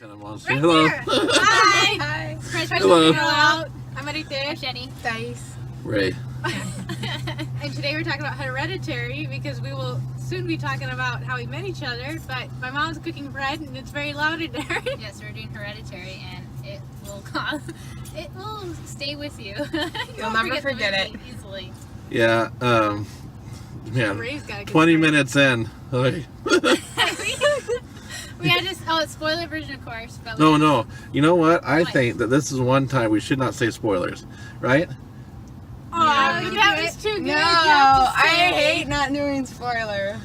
kind of monster. Right Hello. there. Hi. Hi. Hello. I'm Hereditary. Jenny. Dice. Ray. And today we're talking about Hereditary because we will soon be talking about how we met each other. But my mom's cooking bread and it's very loud in there. Yes, we're doing Hereditary, and it will stay with you. You'll never forget it easily. Yeah. Man. Ray's got a good 20 friend. minutes in. Like, We had just spoiler version, of course. But no. You know what? I What? think that this is one time we should not say spoilers, right? Aw, Yeah, but we that do was it. too good. No, You have to I say. hate not doing spoilers.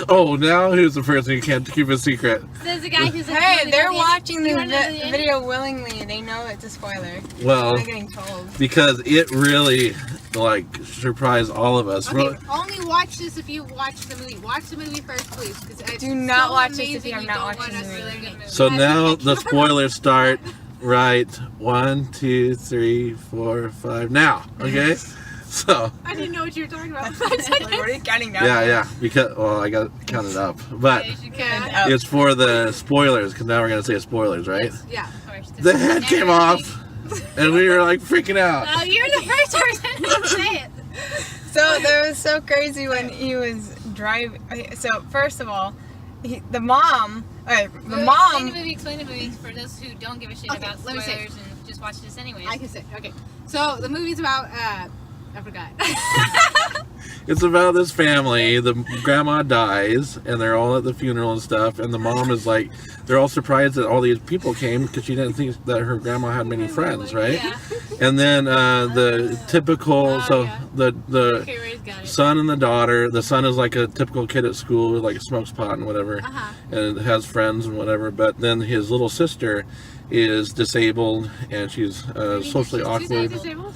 Oh, now who's the person who can't keep a secret? There's a guy who's Hey, they're watching You this wanna know the end? video willingly. They know it's a spoiler. Well, They're getting told. because it really, like, surprised all of us. Okay, only watch this if you watch the movie. Watch the movie first, please. It's Do not so watch this if amazing you have you not don't watched want the us to movie. really get it. So Yeah, now it's the like- spoilers start. Right, 1, 2, 3, 4, 5. Now, okay. So I didn't know what you were talking about. Like, what are you counting down? yeah, because I got to count it up, but Yeah. it's for the spoilers because now we're gonna say spoilers, right? Yeah. Of course, 'cause The it's head never came ending. off, and we were like freaking out. Oh, you're the first person to say it. So that was so crazy when he was driving. So first of all, the mom. Explain the movie for those who don't give a shit Okay, about let me say. spoilers and just watch this anyways. I can say. Okay. So the movie's about I forgot. It's about this family. The grandma dies, and they're all at the funeral and stuff. And the mom is like, they're all surprised that all these people came because she didn't think that her grandma had many friends, right? Yeah. And then the typical, so yeah. the Okay, Ray's got it. son and the daughter. The son is like a typical kid at school, like smokes pot and whatever, Uh-huh. and has friends and whatever. But then his little sister is disabled, and she's socially She's awkward. disabled?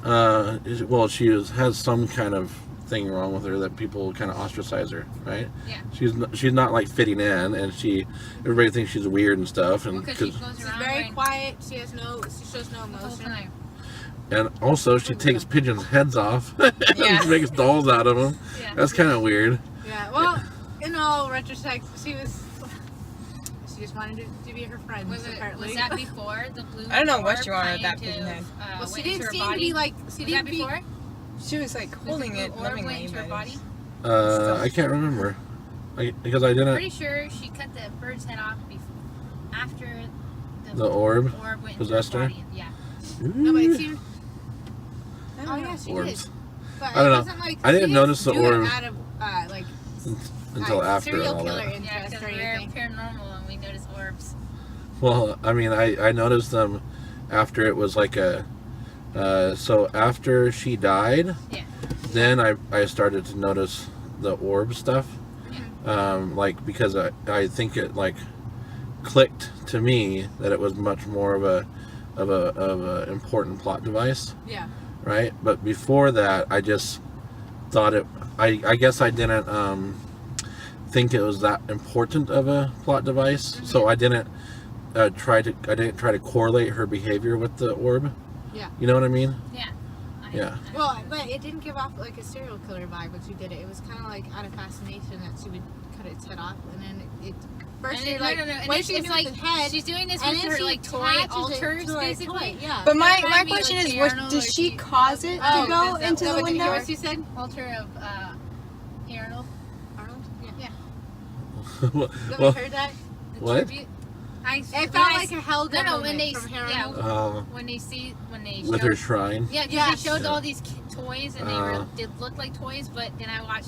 Well, has some kind of thing wrong with her that people kind of ostracize her, right? Yeah. She's not like fitting in, and everybody thinks she's weird and stuff, and Because she 'cause- goes She's around very wearing quiet. She shows no the whole emotion. time. and also she takes pigeons' heads off Yeah. and makes dolls out of them. Yeah. That's kind of weird. Yeah. Well, in all retrospect, she just wanted to be her friend. Was apparently. that before the blue? I don't know what orb she wanted with that kind pigeon of, head. Well, she went didn't into her seem to body? be like. She Was didn't that be. before? She was like holding Was the it blue orb lovingly, went into her but body? I can't remember because I didn't. Pretty sure she cut the bird's head off after The orb went into possessed her her? body. Yeah. No, but it seemed. I Oh don't yeah, know. she Orbs. did. But I don't it know. wasn't like I didn't she notice the do it orb out of like until after serial all killer that. Yeah, interest because or we're anything. paranormal and we notice orbs. Well, I mean, I noticed them after it was like so after she died, Yeah. then I started to notice the orb stuff, like because I think it like clicked to me that it was much more of a important plot device, Yeah. right? But before that, I just thought I guess I didn't think it was that important of a plot device, so I didn't try to correlate her behavior with the orb. Yeah. You know what I mean? Yeah. Yeah. Well, but it didn't give off like a serial killer vibe when she did it. It was kind of like out of fascination that she would cut its head off, and then it first And she it, like no. And when it's, she it's hit like with the head, she's doing this and with then her she like toy attaches it altars, to her basically. toy, yeah. But my Remind me question of is, Piano did or she she- cause it Oh, to go is that into what the it window? Yours, you said Altar of Arnold. Arnold. Yeah. well, Have you heard that? The What? tribute. It felt like a hell No, government when they from yeah, Harold. when they with showed, her shrine. yeah, 'cause Yes. they showed all these toys and Uh. they looked like toys, but then I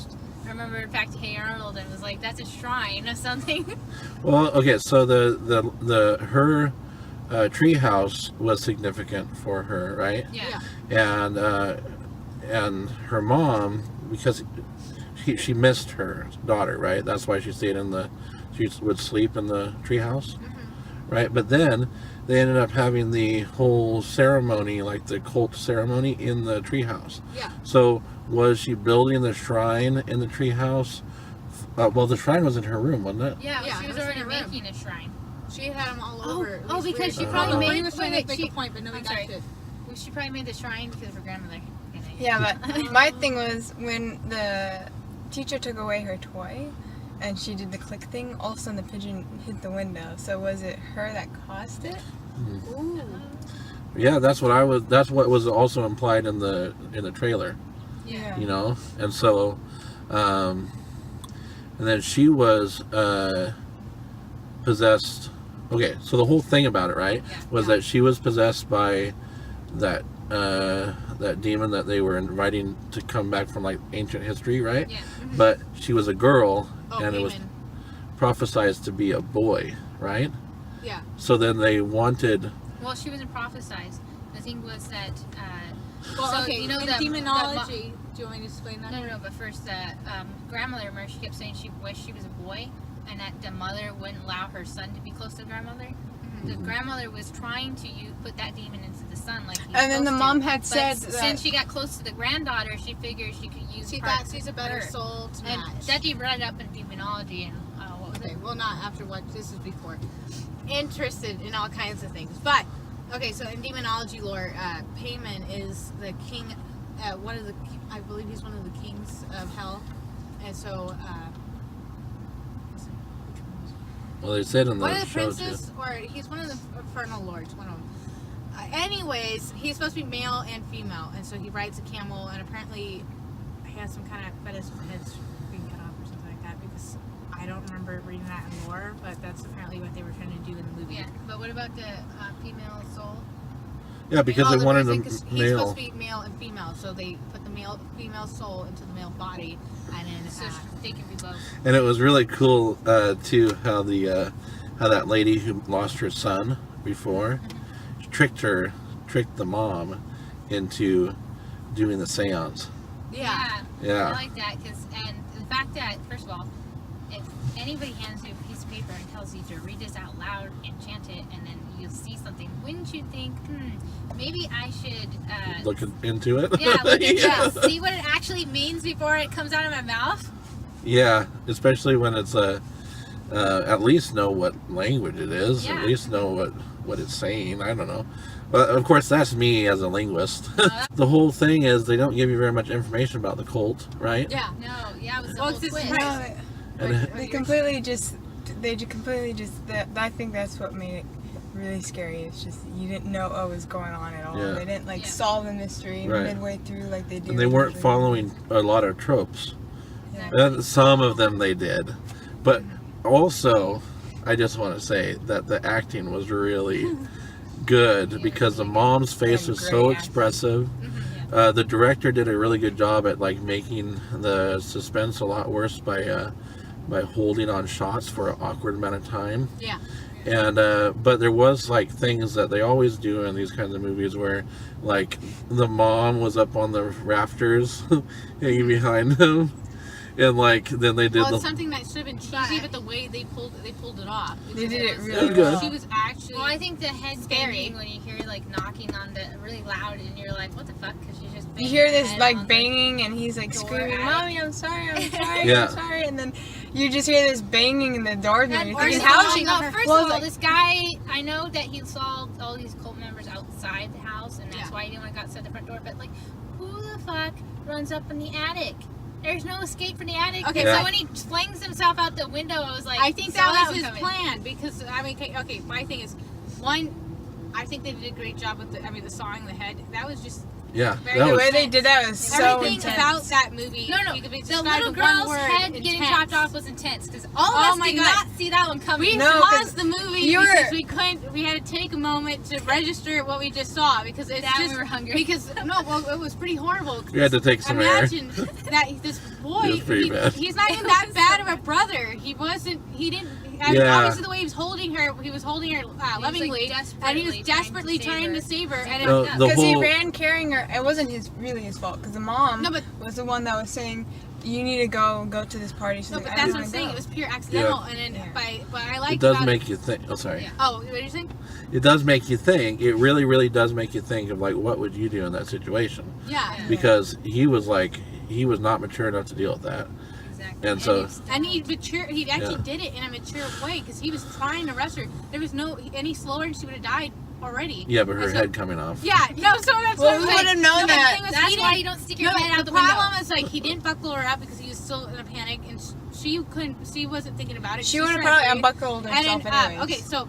remembered back to Hey Arnold and was like, that's a shrine or something. Well, okay, so her treehouse was significant for her, right? Yeah. And her mom, because she missed her daughter, right? That's why she would sleep in the treehouse, right? But then they ended up having the whole ceremony, like the cult ceremony, in the treehouse. Yeah. So was she building the shrine in the treehouse? Well, the shrine was in her room, wasn't it? Yeah, Yeah, she it was was in already her room. making a shrine. She had them all Oh, over. oh, because she probably made- He was trying to wait, make she- a point, but nobody I'm got sorry. it. Well, she probably made the shrine because of her grandmother. Yeah, but my thing was when the teacher took away her toy, and she did the click thing, all of a sudden the pigeon hit the window. So was it her that caused it? Ooh. Yeah, that's what was also implied in the trailer, Yeah. you know. And so, and then she was possessed. Okay, so the whole thing about it, right, was that she was possessed by that demon that they were inviting to come back from like ancient history, right? Yeah. But she was a girl, Oh, and it was Haman. prophesized to be a boy, right? Yeah. So then they wanted. Well, she wasn't prophesized. The thing was that. Well, So, okay. you know, in the demonology, do you want me to explain that? No. But first, grandmother, remember, she kept saying she wished she was a boy, and that the mother wouldn't allow her son to be close to the grandmother. The grandmother was trying to put that demon into the son, like. And then the mom had But said since she got close to the granddaughter, she figured she could use. She part thought she's a better her. soul to And match. that you brought it up in demonology, and what was Okay, it? well, not after what this is before. Interested in all kinds of things, but okay. So in demonology lore, Haman is the king. One of the, I believe he's one of the kings of hell, and so. Well, they said in the One of the show princes, or he's one of the infernal lords, one of them. Anyways, he's supposed to be male and female, and so he rides a camel, and apparently he has some kind of fetish for heads being cut off or something like that, because I don't remember reading that in lore, but that's apparently what they were trying to do in the movie. Yeah, but what about the female soul? Yeah, because Oh, they wanted reason, a 'cause he's male. supposed to be male and female, so they put the female soul into the male body, and then So they can be both. And it was really cool too how that lady who lost her son before tricked the mom into doing the seance. yeah. Yeah. I like that and the fact that, first of all, if anybody hands you a piece of paper and tells you to read this out loud and chant it, and then you'll see something, wouldn't you think, maybe I should Look into it. yeah, look at Yeah. this, see what it actually means before it comes out of my mouth? Yeah, especially when it's at least know what language it is. Yeah. At least know what it's saying. I don't know. But of course, that's me as a linguist. The whole thing is they don't give you very much information about the cult, right? Yeah. No, yeah, it was the Well, whole it's just twist. right. No, And they completely just I think that's what made it really scary. It's just you didn't know what was going on at all. Yeah. They didn't Yeah. solve the mystery Right. midway through like they do. and they weren't usually. following a lot of tropes. Yeah. And some of them they did, but also, I just want to say that the acting was really good because the mom's face And was great so acting. expressive. The director did a really good job at like making the suspense a lot worse by holding on shots for an awkward amount of time. Yeah. And but there was like things that they always do in these kinds of movies where like the mom was up on the rafters hanging behind them, and like then they did Well, it's the something that should have been cheesy, but the way they pulled it off. They did it was- really That's good. well. She was actually. Well, I think the head Scary. banging when you hear like knocking on the really loud, and you're like, "What the fuck?" Because she's just. You banging hear her this head like on the- banging, and he's like door screaming, at it. "Mommy, I'm sorry, I'm sorry, Yeah. I'm sorry," and then you just hear this banging in the door, and And you're first thinking, of "How all, is she?" no, first Well, of it's all, like- this guy, I know that he saw all these cult members outside the house, and that's Yeah. why he didn't want to go outside the front door. But like, who the fuck runs up in the attic? There's no escape from the attic. Okay, Okay, Yeah. so when he flings himself out the window, I was like, I think saw that was one his coming. plan because I mean, okay. My thing is, one, I think they did a great job with the sawing the head. That was just yeah Very that the was way they did that was so everything intense. about that movie. No, you could be the described little in one girl's word, head getting intense. chopped off was intense because all of Oh us my did God. not see that one coming. We No, 'cause paused the movie you were- because we couldn't. We had to take a moment to register what we just saw because it's That we just were hungry. because well, it was pretty horrible. You had to take some air. Imagine that this boy. It was pretty bad. He's not even that bad of a brother. He wasn't. He didn't. I mean, Yeah. obviously, the way he was holding her lovingly, and he was desperately trying to save her. And No, it, the Because he whole ran carrying her. It wasn't really his fault. Because the mom No, but- was the one that was saying, "You need to go to this party." She's no, like, but "I that's don't what I'm wanna saying. go." It was pure accidental, Yeah. and then Yeah. but I liked it does about make you think. Oh, sorry. Yeah. Oh, what did you think? It does make you think. It really, really does make you think of like what would you do in that situation, Yeah. because he was not mature enough to deal with that. Exactly. And so- And he actually Yeah. did it in a mature way because he was trying to arrest her. There was no any slower, and she would have died already. Yeah, but her And so- head coming off. Yeah, no, so that's Well, what we I'm saying. would've known No, but the that. thing was, That's he why didn't- you don't stick your No, head out the problem window. is like he didn't buckle her up because he was still in a panic, and She wasn't thinking about it. She was would have trying probably to unbuckled and herself then, anyways. okay, so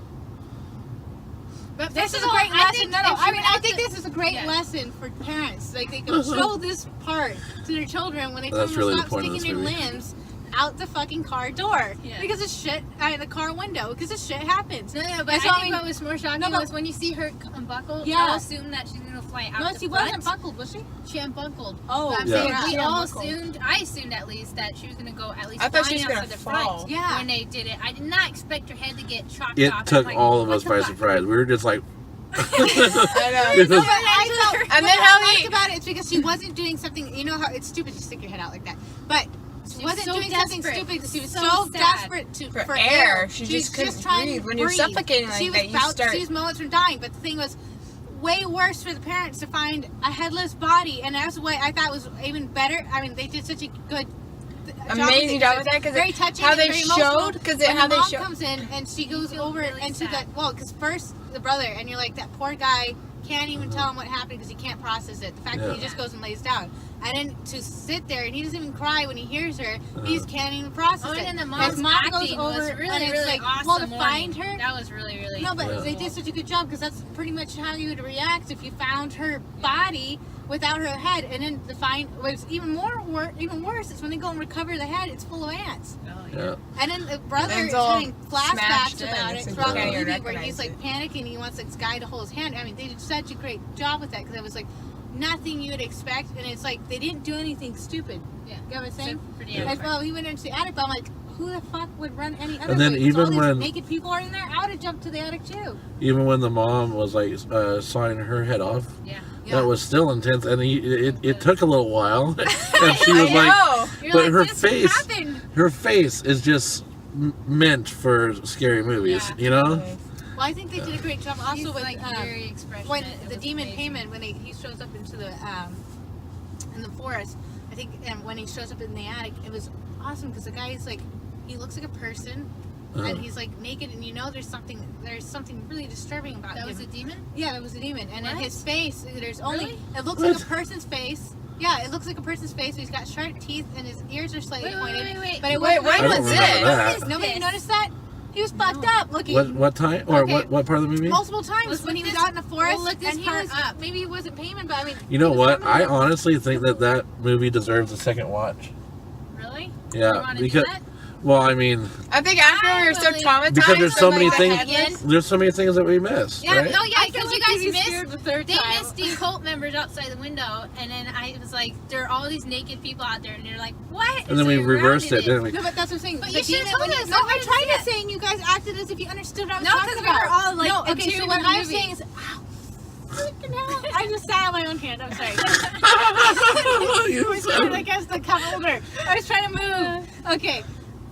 But this first is of a all, great I lesson. think No, if I you mean, have I think to- this is a great Yeah. lesson for parents. Like, they can show this part to their children when they tell That's them really to the stop point of sticking this their movie. limbs out the fucking car door. Yeah. Because of shit, out of the car window. Because of shit happens. No, but That's I what I think mean. what was more shocking No, but- was when you see her unbuckle, Yeah. you all assume that she's going to fly out No, the she front. wasn't buckled, was she? She unbuckled. Oh, But I'm Yeah. saying yeah. we She all unbuckled. assumed, I assumed at least, that she was going to go at least I thought she flying was out gonna to the fall. front Yeah. when they did it. I did not expect her head to get chopped It off. I'm took like, all of what us the by fuck? surprise. We were just like, I know. No, but I felt, And what then I how liked he- about it is because she wasn't doing something. You know how it's stupid to stick your head out like that, but she She was wasn't so doing something desperate. stupid. She was So so sad. desperate For air. air. She just couldn't trying breathe. to When you're breathe. suffocating like she was that, you about, start- She was moments from dying, but the thing was way worse for the parents to find a headless body, and that's what I thought was even better. I mean, they did such a good. Amazing job with that, 'cause very touching. how and they very emotional. showed- 'cause When how the they mom show- comes in and she goes feel over really into sad. because first the brother, and you're like, that poor guy can't even tell him what happened because he can't process it. The fact that he Yeah. just goes and lays down, and then to sit there and he doesn't even cry when he hears her, he just can't even process Oh, it. and then the His mom's mom goes acting over was and really, it's really like, awesome. well, to find warning. her. That was really, really No, but Yeah. they did such a good job because that's pretty much how you would react if you found her body without her head, and then the find was even even worse. It's when they go and recover the head; it's full of ants. Oh, yeah. And then the brother And is it's all having flashbacks smashed in, about it so you throughout the can't movie, even where he's like recognize panicking. He wants this guy to hold his hand. I mean, they did such a great job with that because it was like nothing you would expect, and it's like they didn't do anything stupid. Yeah. You know what I'm saying? So pretty And, accurate. well, he went into the attic, but I'm like, who the fuck would run any other And then way? 'Cause all even these when- naked people are in there, I would have jumped to the attic too. Even when the mom was like sawing her head off, Yeah. Yeah. that was still intense, and it took a little while. And she was I like, know. You're but like, her this face, happened. her face is just meant for scary movies, Yeah. you know? Well, I think they did a great job also He's with like very expressionate. when It the was demon amazing. came in, when he shows up into the in the forest. I think, and when he shows up in the attic, it was awesome because the guy is like, he looks like a person, and he's like naked, and you know there's something really disturbing about That him. was a demon? Yeah, that was a demon, and in What? his face, there's only Really? it looks What? like a person's face. Yeah, it looks like a person's face. But he's got sharp teeth, and his ears are slightly pointed. Wait. But it Wait, wasn't. when I don't was remember it? that. Nobody This. noticed that. He was fucked up looking. What time or Okay. what part of the movie? Multiple times Let's when look he was this- out in the forest, we'll look this and he part was up. maybe he wasn't payment, but I mean, You know he was what? coming I in- honestly think that movie deserves a second watch. Really? You Yeah, wanna do because that? well, I mean, I think after we were so really- traumatized, because there's so from, many like, the things. headless- There's so many things that we missed, Yeah, right? no, yeah, I feel because like you guys you'd be missed. scared the third They time. missed the cult members outside the window, and then I was like, there are all these naked people out there, and you're like, what? And then we reversed it, didn't we? No, but that's what I'm saying. But The you should've demon- told when us. No, I I wanted to tried see to it. say, and you guys acted as if you understood what I was No, talking 'cause we about. were all, like, no, okay. attuned So to what the I'm movie. saying is, ow, freaking hell! I just sat on my own hand. I'm sorry. You We're trying to guess the cup holder. I was trying to move. Okay.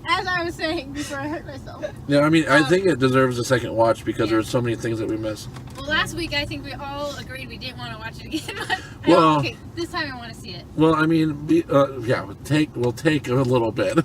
As I was saying before I hurt myself. Yeah, I mean, I think it deserves a second watch because there were so many things that we missed. Well, last week I think we all agreed we didn't want to watch it again. But Well- okay, this time I want to see it. Well, I mean, yeah, we'll take a little bit.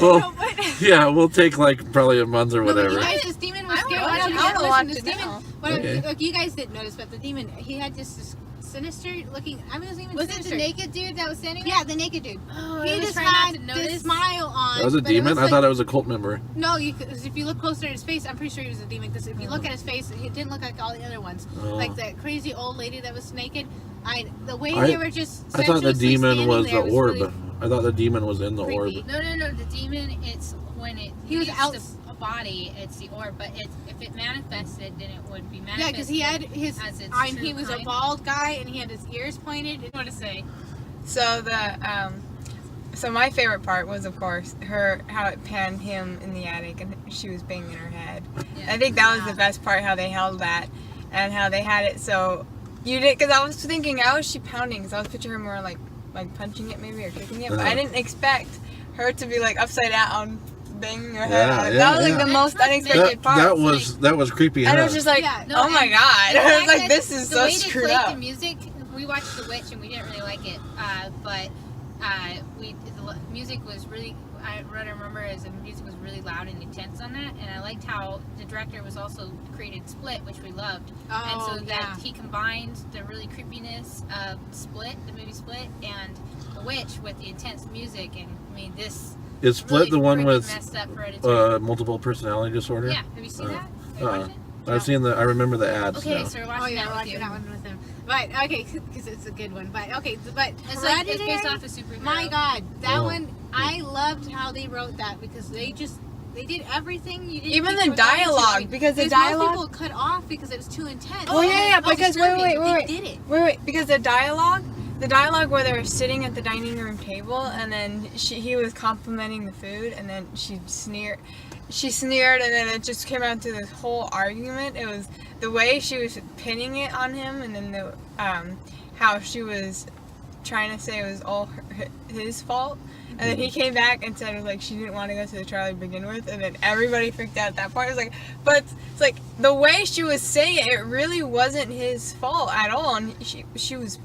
Well, yeah, we'll take like probably a month or No, but whatever. you guys, this demon was I scary. wanna watch it. Listen, I wanna watch this it demon. now. Okay. Like, you guys didn't notice, but the demon, he had this sinister looking. I mean, it wasn't even Was it sinister. the naked dude that was standing there? Yeah, the naked dude. Oh, He I was just trying not had to this notice. smile on. That was a but it demon? I like- thought it was a cult member. No, because if you look closer at his face, I'm pretty sure he was a demon. Because if you look at his face, he didn't look like all the other ones. Oh. Like that crazy old lady that was naked. The way I- they were just. I thought the sensuously demon standing was the there orb. really I thought the demon was in the creepy. orb. No, the demon, it's when it He was leaves out- the body, it's the orb, but if it manifested, then it would be manifested. Yeah, because he had his. as its I mean, true he was a kind. bald guy and he had his ears pointed. What to say? So so my favorite part was, of course, how it panned him in the attic and she was banging her head. Yeah. I think that was the best part, how they held that and how they had it so you did, because I was thinking, how is she pounding? Because I was picturing her more like punching it maybe or kicking it, but I didn't expect her to be like upside down, banging her head. Yeah, out. yeah, That was like yeah. the most unexpected part. that was creepy. and it Huh? was just like, Yeah, no, oh my and god! the I was fact like, that this is the so way they screwed played up. the music, we watched The Witch and we didn't really like it, but the music was really. What I remember is the music was really loud and intense on that, and I liked how the director was also created Split, which we loved, and Oh, so that he combined the really creepiness of Split, the movie Split, and The Witch with the intense music, and I mean this. Is Split the one pretty with messed up Hereditary. multiple personality disorder? Yeah, have you seen that? Have you Uh-uh. watched it? I've seen the. I remember the ads. Okay, now. so we're Oh watching yeah, that we're with you. watching that one with him. But okay, because it's a good one. But okay, but It's like it's Hereditary, based off a superhero. my God, that Oh. one I loved how they wrote that because they did everything you didn't. Even think the you were going to. dialogue, because the most dialogue- people cut off because it was too intense. Well, yeah, It was because disturbing, wait, but they did it. wait, because the dialogue where they were sitting at the dining room table, and then he was complimenting the food, and then she sneered, and then it just came out to this whole argument. It was the way she was pinning it on him, and then the how she was trying to say it was all his fault. And then he came back and said, like, she didn't want to go to the trial to begin with. And then everybody freaked out at that point. It was like, but it's like, the way she was saying it, it really wasn't his fault at all. And she was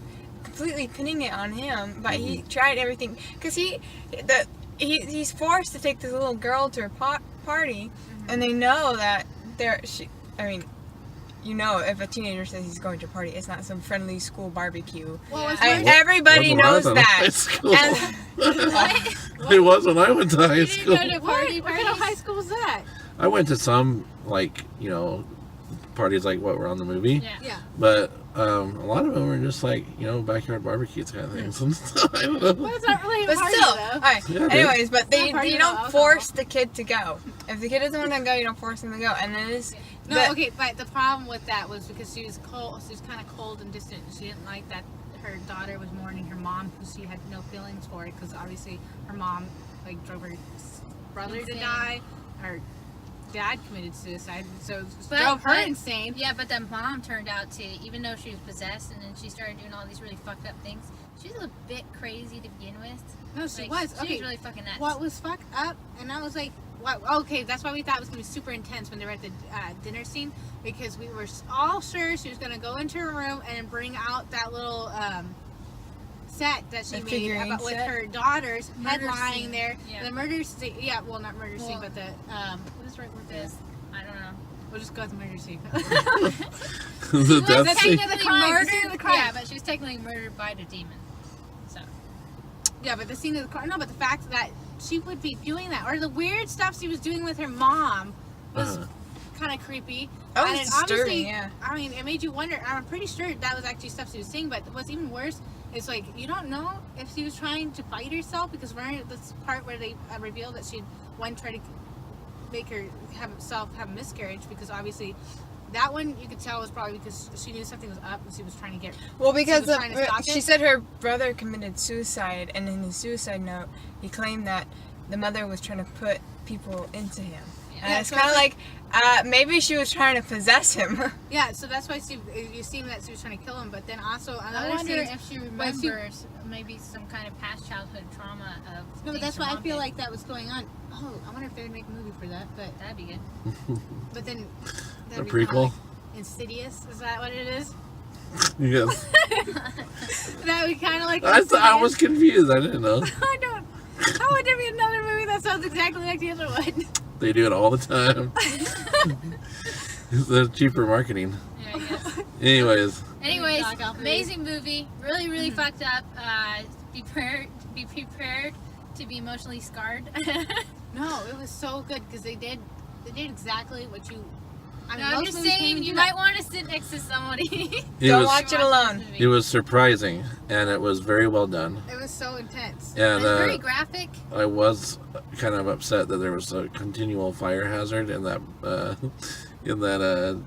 completely pinning it on him. But he tried everything. Because he's forced to take this little girl to her party. And they know that you know, if a teenager says he's going to a party, it's not some friendly school barbecue. Well, it's Yeah. worse- Everybody knows Wasn't when I that. was in high school. What? It was when I went to high You school. didn't go to party What kind of high parties? school was that? I went to some parties like what were on the movie, Yeah. Yeah. but a lot of them were just like backyard barbecues kind of things. And stuff. I don't know. Well, it's not really a But party still, though. alright. Yeah, dude. Anyways, but It's not party you without don't alcohol. force the kid to go. If the kid doesn't want to go, you don't force him to go. And then it's No, okay, but the problem with that was because she was cold. She was kind of cold and distant. She didn't like that her daughter was mourning her mom, who she had no feelings for, because obviously her mom drove her brother to Insane. die. Her dad committed suicide, so it But- drove her but- insane. Yeah, but then mom turned out to, even though she was possessed and then she started doing all these really fucked up things, she was a bit crazy to begin with. No, she Like, was. She Okay, was really fucking nuts. what was fucked up, and I was like, what? Okay, that's why we thought it was gonna be super intense when they were at the dinner scene, because we were all sure she was gonna go into her room and bring out that little set that she The made figurine with set? her daughter's head Murder lying scene. there. Yeah. The murder scene. Yeah, well, not murder scene, Well, but the What is right with this? I don't know. we'll just go with the murder scene. The She was death scene. technically technically crime, the murdered. scene of the crime. Yeah, but she was technically murdered by the demon. So. Yeah, but the scene of the car. No, but the fact that she would be doing that, or the weird stuff she was doing with her mom, was Uh-huh. kind of creepy. That was And it obviously- disturbing, yeah. I mean, it made you wonder. I'm pretty sure that was actually stuff she was saying. But what's even worse is you don't know if she was trying to fight herself, because we're in this part where they reveal that she'd tried to make have a miscarriage, because obviously. That one you could tell was probably because she knew something was up and she was trying to get. Well, because was trying to stop she it? said her brother committed suicide, and in his suicide note, he claimed that the mother was trying to put people into him. And Yeah, it's so kind of it's like, maybe she was trying to possess him. Yeah, so that's why you seem that she was trying to kill him, but then also I another wonder scene. if she but she- remembers maybe some kind of past childhood trauma of. No, but things that's her why I mom feel did. like that was going on. Oh, I wonder if they're gonna make a movie for that. That'd be good. But then A that'd be kinda prequel. like Insidious, is that what it is? Yes. That would kind of like. I was confused. I didn't know. I don't. How would there be another movie that sounds exactly like the other one? They do it all the time. It's the cheaper marketing. Yeah, I guess. Anyways, Anyways, Knock off movie. amazing movie. Really, really fucked up. Be prepared to be emotionally scarred. No, it was so good because they did exactly what you. I mean, No, I'm most just movies can't saying even you do might that. want to sit next to somebody. it Don't was watch it alone. it was surprising, and it was very well done. It was so intense. And It's very graphic. I was kind of upset that there was a continual fire hazard in that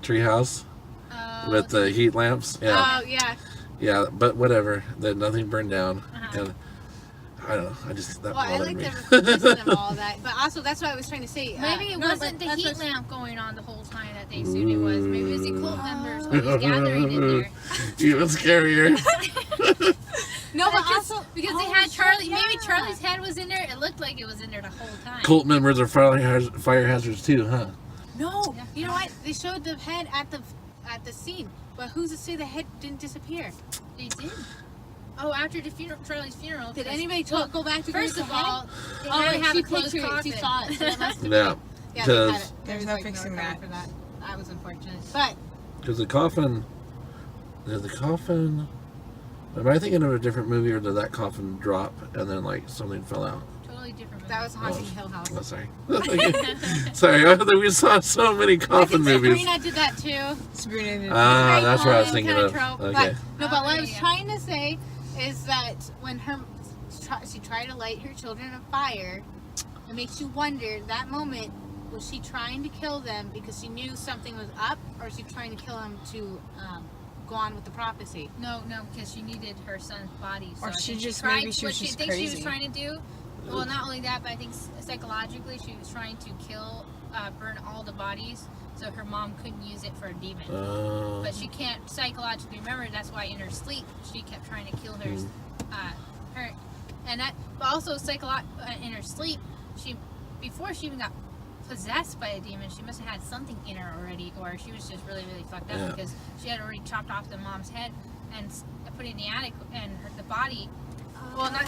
treehouse with the heat lamps. Yeah, Oh yeah. yeah, but whatever. That nothing burned down, Uh-huh. and I don't know. I just that Well, I bothered like me. the reflection of all that, but also that's what I was trying to say. Maybe it no, wasn't but the that's heat what's- lamp going on the whole time that they assumed it was. Maybe it was the cult members always gathering in there. Even scarier. No, but Because- also because oh, they had shit, Charlie. yeah. Maybe Charlie's head was in there. It looked like it was in there the whole time. Cult members are fire hazards too, huh? No, Yeah. you know what? They showed the head at the scene, but who's to say the head didn't disappear? They did. Oh, after the Charlie's funeral. Did 'cause- anybody go back to First the of head? all, they Oh, had to wait, have she a closed pictured it. coffin. She saw it. So that must have been Yeah, it. Yeah, because they had it. There There's was, no like, fixing cover that. for that. That was unfortunate, but the coffin. Did the coffin? Am I thinking of a different movie, or did that coffin drop and then like something fell out? Totally totally different movie. That was Haunting Hill House. Oh, sorry. Sorry, I thought we saw so many coffin movies. Sabrina did that too. Sabrina did. Ah, Very that's what I was common thinking kinda of. trope, Okay. But what I was Yeah. trying to say is that when she tried to light her children on fire, it makes you wonder, that moment, was she trying to kill them because she knew something was up, or was she trying to kill them to go on with the prophecy? No, because she needed her son's body. So Or I she think just- tried, maybe she was what she just thinks she was crazy. trying to do. Well, not only that, but I think psychologically she was trying to burn all the bodies, so her mom couldn't use it for a demon. But she can't psychologically remember. That's why in her sleep she kept trying to kill her, but also in her sleep, before she even got possessed by a demon, she must have had something in her already, or she was just really, really fucked up Yeah. because she had already chopped off the mom's head and put it in the attic, and the body. Well, not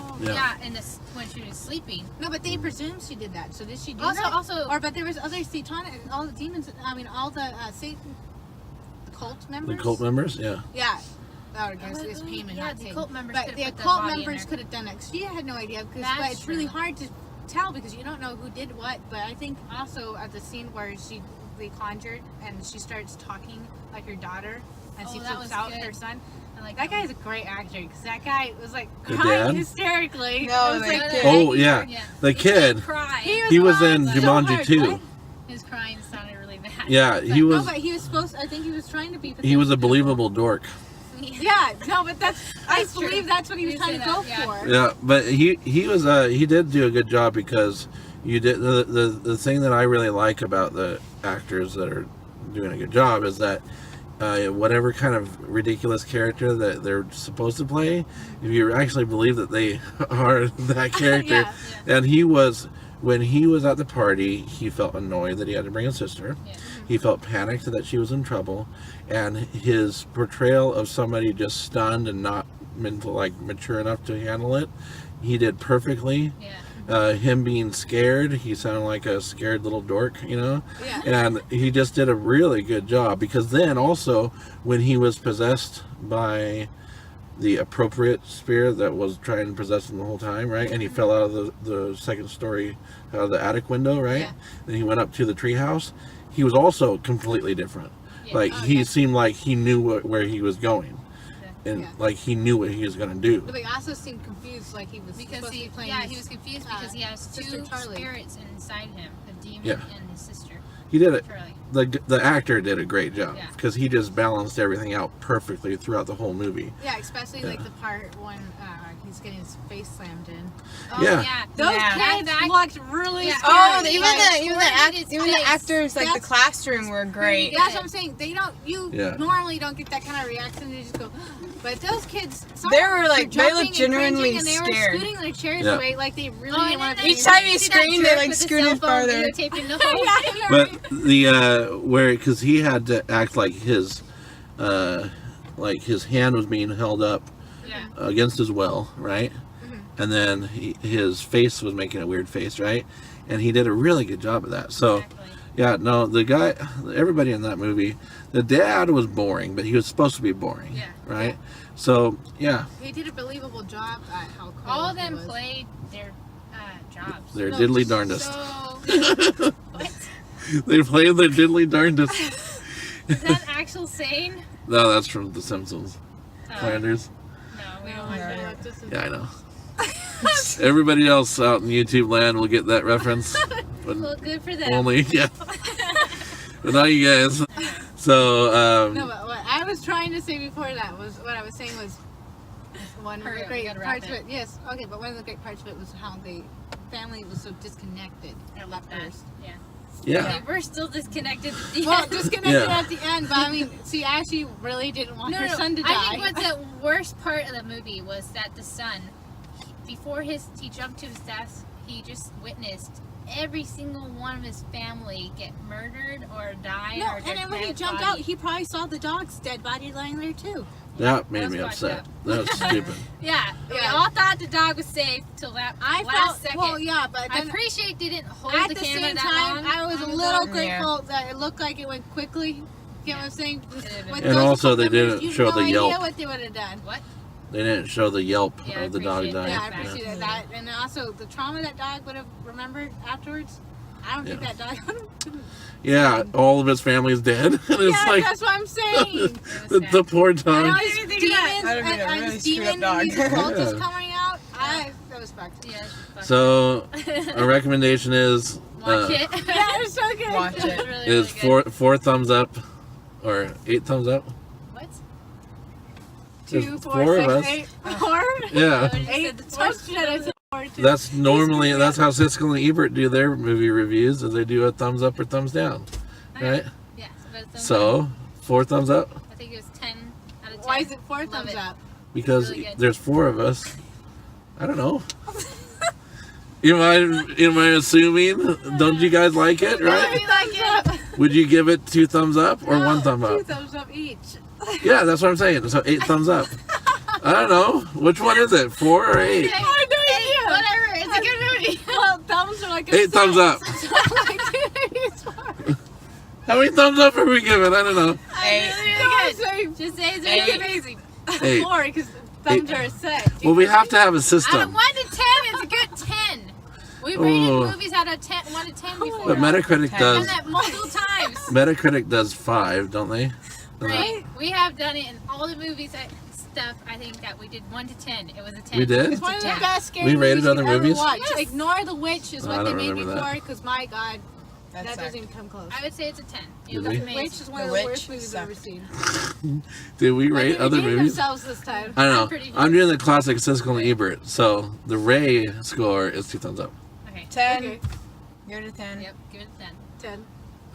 when she was sleeping. No, but they presumed she did that. So did she do Also, that? But there was other satanic, all the demons. I mean, all the Satan cult The members. cult members, yeah. Yeah. Oh, it's payment, yeah, not the Satan. cult members But could've the put the cult body in members there. could have done that. 'Cause she had no idea, because That's it's really true. hard to tell because you don't know who did what. But I think also at the scene where they conjured and she starts talking like her daughter, and she Oh, that flips was out good. her son. I like That guy's a great actor, because that guy was like The crying dad? hysterically. No, It was the like, kid. Oh, yeah. The kid. Cry. He was in laughing so Jumanji hard. too. What? His crying sounded really bad. Yeah, he No, was. but he was supposed. I think he was trying to be. He was a believable dork. Yeah, no, but that's. I That's true. believe that's what he was You trying to say go that, yeah. for. Yeah, but he was he did do a good job, because you did the thing that I really like about the actors that are doing a good job is that whatever kind of ridiculous character that they're supposed to play, if you actually believe that they are that character, Yeah, and he was. When he was at the party, he felt annoyed that he had to bring his sister. Yeah. He felt panicked that she was in trouble, and his portrayal of somebody just stunned and not mature enough to handle it, he did perfectly. Yeah. Him being scared, he sounded like a scared little dork, Yeah. and he just did a really good job, because then also when he was possessed by the appropriate spirit that was trying to possess him the whole time, right? And he fell out of the second story, out of the attic window, right? Yeah. Then he went up to the treehouse. He was also completely different. Yeah. Like Oh, he yeah. seemed like he knew where he was going, and Yeah. like he knew what he was gonna do. But he also seemed confused, like he was Because supposed to be playing. he was confused because he has Sister two Charlie. spirits inside him, a demon Yeah. and his sister. He did it. Charlie. The actor did a great job, Yeah. because he just balanced everything out perfectly throughout the whole movie. Yeah, especially Yeah. like the part when he's getting his face slammed in. Oh, Yeah. Those Yeah. kids That- looked really Yeah. scary. Oh, Like, even coordinated the space. actors, like the That's- classroom, were great. That's what I'm saying. They don't. You Yeah. normally don't get that kind of reaction. They just go. But those kids, some They of them were, like, they jumping looked and genuinely cringing, and they scared. were scooting their chairs Yeah. away like they really Oh, didn't and want to then be. Each time he see that screamed, they, jerk like, with the scooted cell phone farther. videotaping the whole Yeah, thing. I know, But the because he had to act like his hand was being held up Yeah. against his will, right? Mm-hmm. And then his face was making a weird face, right? And he did a really good job of that. So, Exactly. yeah, no, the guy, everybody in that movie, the dad was boring, but he was supposed to be boring, Yeah. right? So, yeah, He did a believable job at how cool All of he them was. played their jobs. they're No, diddly darndest. So, what? They played their diddly darndest. Is that an actual saying? No, that's from The Simpsons. Oh, Flanders. no, we No, don't I like know that. what this is. Yeah, I know. Everybody else out in YouTube land will get that reference. But Well, good for them. only, yeah. But not you guys. So, No, but what I was trying to say before that was what I was saying was one of Hurry the up, we great gotta wrap parts of it. it. Yes, okay, but one of the great parts of it was how the family was so disconnected I at love that. first. Yeah. yeah. They were still disconnected at the Well, end. disconnected Yeah. at the end, but I mean, see, Ashley really didn't want her son to die. I think what the worst part of the movie was that the son, before he jumped to his death, he just witnessed every single one of his family get murdered or die. No, or and their then when he dead jumped body. out, he probably saw the dog's dead body lying there too. That made That me was upset. fucked That was stupid. Yeah, we Yeah. all thought the dog was safe till that I last felt second. well, yeah, but I then appreciate they didn't hold at the the camera same that time, long. I was a on the little dog. grateful that it looked like it went quickly. You know what I'm saying? Could've been. With And those also they members, didn't you show have the no yelp. idea what they would have done. What? They didn't show the yelp Yeah, I of the dog appreciate dying. Yeah, I Right. appreciate that. And also the trauma that dog would have remembered afterwards. I don't think Yeah. that dog would have. Yeah, all of his family is dead. And it's Yeah, like that's what I'm saying. the poor And all dog. these didn't think demons, of that. That'd have been a and really these screwed up demons, dog. these cultists Yeah. coming out. That was fucked. Yeah, it's fucking- So our recommendation is watch it. Yeah, it's so good. Watch It's it. really, is really good. four thumbs up or 8 thumbs up. What? 2, There's 4, four of 6, us. 8, 4, Yeah, Oh, you said 8. the What should I say? 4, 2. that's normally that's how Siskel and Ebert do their movie reviews. Is they do a thumbs up or thumbs down, right? Yeah, but it's So 4 thumbs up I think it was 10 out of 10. Why is it 4 Love thumbs it. up? because Really good. there's 4 of us. I don't know. Am I assuming? Don't you guys like it, right? Thumbs up. Would you give it 2 thumbs up or 1 thumb 2 up? thumbs up each. Yeah, that's what I'm saying. So 8 thumbs up. I don't know. Which one is it? 4 or 8? I have no idea. Whatever, it's a good movie. Well, thumbs are like a 8 thumbs up. So like, it's fine. How many thumbs up are we giving? I don't know. 8. No, so Just say it's it's really amazing. 8. 4 because thumbs are a set. Well, we have to have a Out of system. 1 to 10, it's a good 10. We rated Oh. movies out of 10, 1 to 10 before. But Metacritic Done does. that multiple times. Metacritic does 5, don't they? Right? We have done it in all the movies stuff. I think that we did 1 to 10. It was a 10. We did? It's one of the Yeah. best scary We rated movies other you've ever movies? watched. Yes. Ignore the Witch is I what they don't made remember me that. for because my God, That that sucked. doesn't even come close. I would say it's a 10. It Did was we? The amazing. Witch is one The of the Witch worst movies I've ever sucked. seen. Did we Like, rate they other redeemed movies? themselves this time. I don't I'm know. pretty sure. I'm doing the classic Siskel and Ebert. So the Ray score is 2 thumbs up. Okay. 10. Okay, Give it a 10. Yep, give it a 10. 10.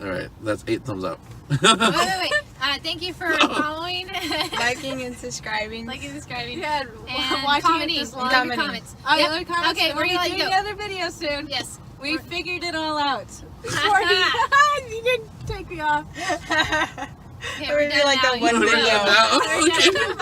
All right, that's 8 thumbs up. Wait. Thank you for following, Liking and subscribing. liking, subscribing, Yeah, and watching commenting. it this And long. leaving Commenting. comments. Oh, Yep. other comments. Okay, and we're we're gonna let doing you go. another video soon. Yes. We We're- figured it all out. Before you didn't take me off. Okay, We're we're gonna do done like now. the You one can go. video. Now, We're okay. done.